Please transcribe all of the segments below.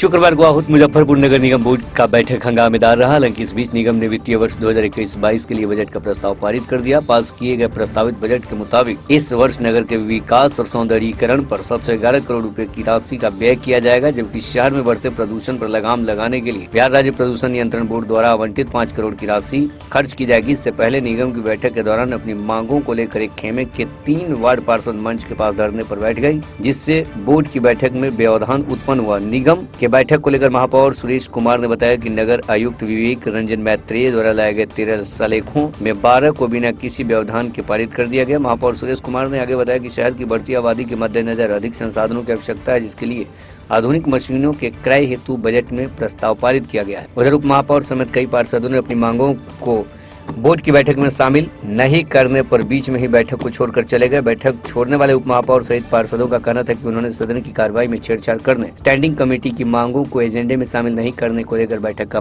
शुक्रवार को आहूत मुजफ्फरपुर नगर निगम बोर्ड का बैठक हंगामेदार रहा। हालांकि इस बीच निगम ने वित्तीय वर्ष 2021-22 के लिए बजट का प्रस्ताव पारित कर दिया। पास किए गए प्रस्तावित बजट के मुताबिक इस वर्ष नगर के विकास और सौंदर्यीकरण पर 711 करोड़ रुपए की राशि का व्यय किया जाएगा, जबकि शहर में बढ़ते प्रदूषण पर लगाम लगाने के लिए बिहार राज्य प्रदूषण नियंत्रण बोर्ड द्वारा आवंटित 5 करोड़ की राशि खर्च की जाएगी। इससे पहले निगम की बैठक के दौरान अपनी मांगों को लेकर एक खेमे के 3 वार्ड पार्षद मंच के पास धरने पर बैठ गयी, जिससे बोर्ड की बैठक में व्यवधान उत्पन्न हुआ। निगम के बैठक को लेकर महापौर सुरेश कुमार ने बताया कि नगर आयुक्त विवेक रंजन मैत्रेय द्वारा लाए गए 13 सलेखों में 12 को बिना किसी व्यवधान के पारित कर दिया गया। महापौर सुरेश कुमार ने आगे बताया कि शहर की बढ़ती आबादी के मद्देनजर अधिक संसाधनों की आवश्यकता है, जिसके लिए आधुनिक मशीनों के क्रय हेतु बजट में प्रस्ताव पारित किया गया है। उधर उप महापौर समेत कई पार्षदों ने अपनी मांगों को बोर्ड की बैठक में शामिल नहीं करने पर बीच में ही बैठक को छोड़कर चले गए। बैठक छोड़ने वाले उप महापौर सहित पार्षदों का कहना था कि उन्होंने सदन की कार्रवाई में छेड़छाड़ करने, स्टैंडिंग कमेटी की मांगों को एजेंडे में शामिल नहीं करने को लेकर बैठक का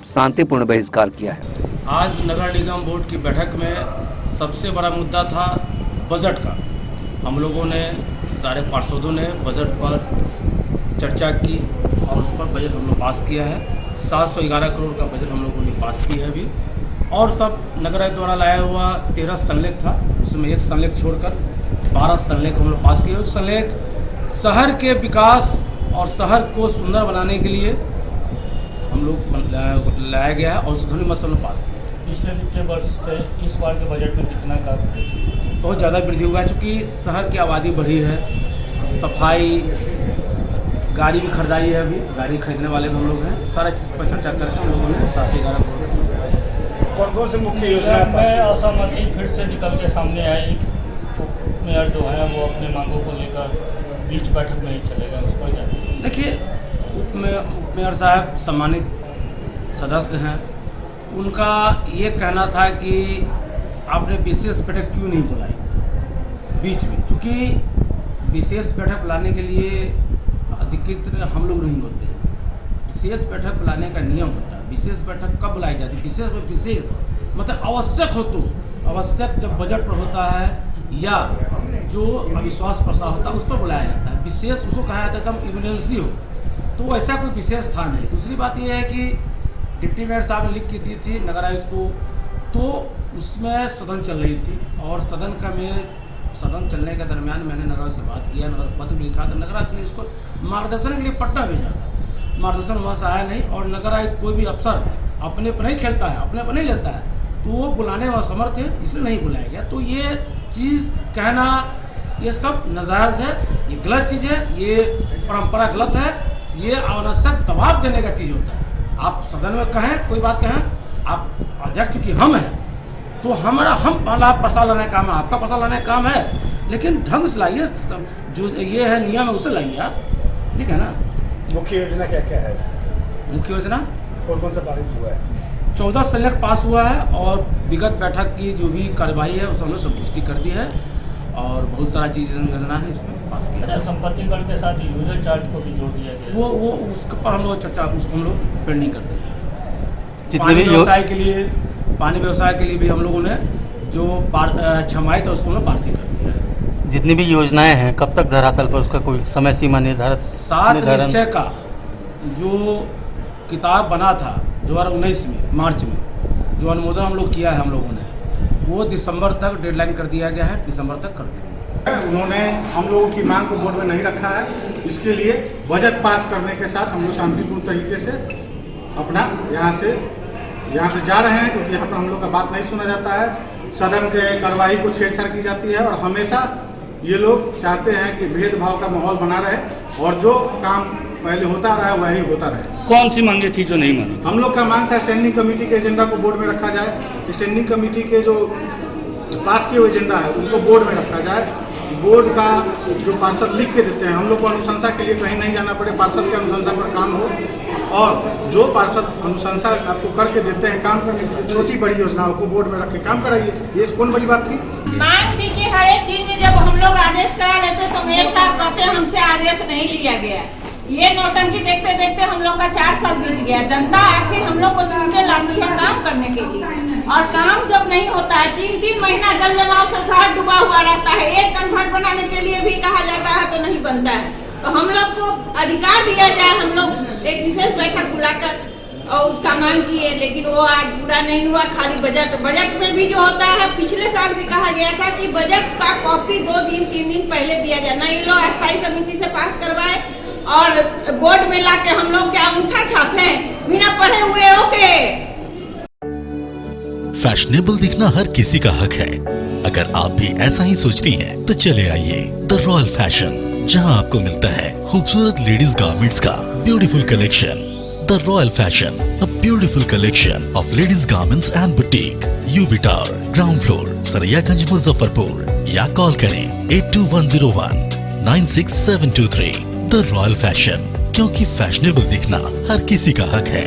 शांतिपूर्ण बहिष्कार किया है। आज नगर निगम बोर्ड की बैठक में सबसे बड़ा मुद्दा था बजट का। हम लोगों ने सारे पार्षदों ने बजट पर चर्चा की और उस पर बजट हम लोग पास किया है। 711 करोड़ का बजट हम लोगों ने पास किया है अभी, और सब नगर आयुक्त द्वारा लाया हुआ 13 संलेख था, उसमें एक संलेख छोड़कर 12 संलेख हम लोग पास किए। उस संलेख शहर के विकास और शहर को सुंदर बनाने के लिए हम लोग लाया गया है और ध्वनि मत पास किया। पिछले वित्तीय वर्ष से इस बार के बजट में कितना का बहुत ज़्यादा वृद्धि हुआ है, चूँकि शहर की आबादी बढ़ी है, सफाई, गाड़ी भी खरीदाई है, अभी गाड़ी खरीदने वाले भी हम लोग हैं। सारा चीज़ पर चर्चा करके हम लोगों ने 711 करोड़। कौन कौन से मुख्य योजना में असहमति फिर से निकल के सामने आई? तो मेयर जो है वो अपने मांगों को लेकर बीच बैठक में ही चले गए, उस पर क्या? देखिए, उप मेयर साहब सम्मानित सदस्य हैं, उनका ये कहना था कि आपने विशेष बैठक क्यों नहीं बुलाई बीच में, क्योंकि विशेष बैठक बुलाने के लिए अधिकृत हम लोग नहीं होते। विशेष बैठक बुलाने का नियम होता है। विशेष बैठक कब बुलाई जाती है? विशेष मतलब आवश्यक हो, तो आवश्यक जब बजट पर होता है या जो अविश्वास प्रस्ताव होता है उस पर बुलाया जाता है। विशेष उसको कहा जाता है एकदम इमरजेंसी हो, तो ऐसा कोई विशेष था नहीं। दूसरी बात यह है कि डिप्टी मेयर साहब ने लिख के दी थी नगर आयुक्त को, तो उसमें सदन चल रही थी और सदन चलने के दरमियान मैंने नगर से बात किया, नगर पत्र भी लिखा था। नगर आयुक्त ने इसको मार्गदर्शन के लिए पटना भेजा था, मार्गदर्शन वहाँ से आया नहीं। और नगर आयुक्त कोई भी अफसर अपने पर नहीं खेलता है, अपने पर नहीं लेता है, तो वो बुलाने में असमर्थ है, इसलिए नहीं बुलाया गया। तो ये चीज़ कहना ये सब नाजायज़ है, ये गलत चीज़ है, ये परंपरा गलत है, ये अनावश्यक दबाव देने का चीज़ होता है। आप सदन में कहें, कोई बात कहें, आप अध्यक्ष की हम हैं तो हम पैसा लाने का काम है, आपका पैसा लाने का काम है, लेकिन ढंग से लाइए, जो ये है नियम है उसे लाइए आप, ठीक है ना। मुख्य योजना क्या क्या है इसमें? मुख्य योजना कौन कौन सा पारित हुआ है? 14 संलेख पास हुआ है और विगत बैठक की जो भी कार्रवाई है उसे हमने संतुष्टि कर दी है और बहुत सारा चीज़ योजना है इसमें पास किया। अच्छा, संपत्ति कर के साथ यूजर चार्ज को भी जोड़ दिया गया, वो उसके पर हम लोग चर्चा, उसको हम लोग पेंडिंग करते हैं। पानी व्यवसाय के लिए भी हम लोगों ने जो छमाई था उसको हम लोग पास कर दिया है। जितनी भी योजनाएं हैं कब तक धरातल पर उसका कोई समय सीमा निर्धारित? 7 निश्चय का जो किताब बना था 2019 में मार्च में, जो अनुमोदन हम लोग किया है हम लोगों ने, वो दिसंबर तक डेडलाइन कर दिया गया है, दिसंबर तक कर देंगे। उन्होंने हम लोगों की मांग को बोर्ड में नहीं रखा है, इसके लिए बजट पास करने के साथ हम लोग शांतिपूर्ण तरीके से अपना यहाँ से जा रहे हैं, क्योंकि यहाँ पर हम लोग का बात नहीं सुना जाता है, सदन के कार्यवाही को छेड़छाड़ की जाती है और हमेशा ये लोग चाहते हैं कि भेदभाव का माहौल बना रहे और जो काम पहले होता रहा है वही होता रहे। कौन सी मांगे थी जो नहीं मानी? हम लोग का मांग था स्टैंडिंग कमेटी के एजेंडा को बोर्ड में रखा जाए, स्टैंडिंग कमेटी के जो पास किए हुए एजेंडा है उनको बोर्ड में रखा जाए। बोर्ड का जो पार्षद लिख के देते हैं, हम लोग को अनुशंसा के लिए कहीं नहीं जाना पड़े, पार्षद के अनुशंसा पर काम हो, और जो पार्षद अनुशंसा आपको करके देते हैं काम करने के लिए, छोटी बड़ी योजनाओं को बोर्ड में रख के काम कराइए। ये कौन बड़ी बात थी? मांग थी कि हर एक चीज में जब हम लोग आदेश करा लेते तो मेयर साहब कहते हमसे आदेश नहीं लिया गया। ये नौटंकी देखते देखते हम लोग का 4 साल बीत गया। जनता आखिर हम लोग को चुन के लाती है काम करने के लिए, और काम जब नहीं होता है, 3-3 महीना जल जमाव से शहर डूबा हुआ रहता है। एक कन्वर्ट बनाने के लिए भी कहा जाता है तो नहीं बनता है। तो हम लोग को अधिकार दिया जाए। हम लोग एक विशेष बैठक बुलाकर और उसका मांग किए, लेकिन वो आज पूरा नहीं हुआ। खाली बजट में भी जो होता है, पिछले साल भी कहा गया था कि बजट का कॉपी 2 दिन 3 दिन पहले दिया जाए, ना ये लोग अस्थायी समिति से पास करवाए और बोर्ड में लाके हम लोग क्या अंगूठा छापे बिना पढ़े हुए ओके। फैशनेबल दिखना हर किसी का हक है। अगर आप भी ऐसा ही सोचती हैं, तो चले आइए द रॉयल फैशन, जहां आपको मिलता है खूबसूरत लेडीज गारमेंट्स का beautiful collection. The royal fashion, a beautiful collection of ladies garments and boutique, UB tower, ground floor, Saraiyaganj, Muzaffarpur, या कॉल करें 8210196723। द रॉयल फैशन, क्योंकि फैशनेबल दिखना हर किसी का हक है।